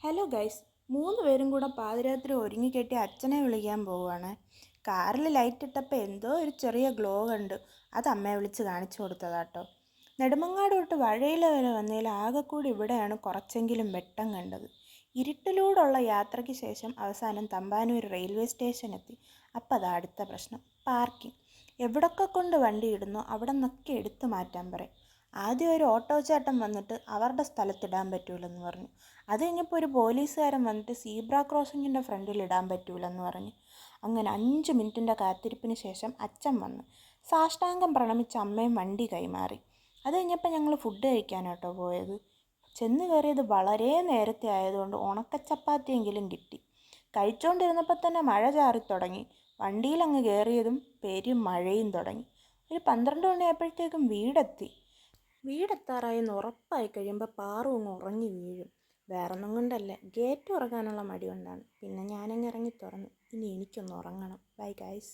Hello guys, 3 പേരും കൂടെ പാതിരാത്രി ഒരുങ്ങിക്കെട്ടി അച്ഛനെ വിളിക്കാൻ പോവുകയാണ്. കാറിൽ ലൈറ്റ് ഇട്ടപ്പോൾ എന്തോ ഒരു ചെറിയ ഗ്ലോ കണ്ടു. അത് അമ്മയെ വിളിച്ച് കാണിച്ചു കൊടുത്തതാട്ടോ. നെടുമങ്ങാട് തൊട്ട് വഴിയില വരെ വന്നതിൽ ആകെക്കൂടി ഇവിടെയാണ് കുറച്ചെങ്കിലും വെട്ടം കണ്ടത്. ഇരുട്ടിലൂടെയുള്ള യാത്രയ്ക്ക് ശേഷം അവസാനം തമ്പാനൂർ റെയിൽവേ സ്റ്റേഷൻ എത്തി. അപ്പം അതാ അടുത്ത പ്രശ്നം, പാർക്കിംഗ്. എവിടൊക്കെ കൊണ്ട് വണ്ടി ഇടുന്നോ അവിടെ നിന്നൊക്കെ എടുത്തു മാറ്റാൻ പറയും. ആദ്യം ഒരു ഓട്ടോ ചേട്ടൻ വന്നിട്ട് അവരുടെ സ്ഥലത്തിടാൻ പറ്റൂലെന്ന് പറഞ്ഞു. അത് കഴിഞ്ഞപ്പോൾ ഒരു പോലീസുകാരൻ വന്നിട്ട് സീബ്ര ക്രോസിങ്ങിൻ്റെ ഫ്രണ്ടിൽ ഇടാൻ പറ്റൂലെന്ന് പറഞ്ഞു. അങ്ങനെ 5 മിനിറ്റിൻ്റെ കാത്തിരിപ്പിന് ശേഷം അച്ഛൻ വന്ന് സാഷ്ടാംഗം പ്രണമിച്ച് അമ്മയും വണ്ടി കൈമാറി. അത് കഴിഞ്ഞപ്പോൾ ഞങ്ങൾ ഫുഡ് കഴിക്കാനാട്ടോ പോയത്. ചെന്ന് കയറിയത് വളരെ നേരത്തെ ആയതുകൊണ്ട് ഉണക്കച്ചപ്പാത്തിയെങ്കിലും കിട്ടി. കഴിച്ചുകൊണ്ടിരുന്നപ്പോൾ തന്നെ മഴ ചാറിത്തുടങ്ങി. വണ്ടിയിലങ്ങ് കയറിയതും പെരും മഴയും തുടങ്ങി. ഒരു 12 മണിയായപ്പോഴത്തേക്കും വീടെത്താറായെന്ന് ഉറപ്പായി കഴിയുമ്പോൾ പാറു അങ്ങ് ഉറങ്ങി വീഴും. വേറൊന്നും കൊണ്ടല്ല, ഗേറ്റ് തുറക്കാനുള്ള മടി കൊണ്ടാണ്. പിന്നെ ഞാനങ്ങ് ഇറങ്ങി തുറന്നു. ഇനി എനിക്കൊന്ന് ഉറങ്ങണം. Bye guys.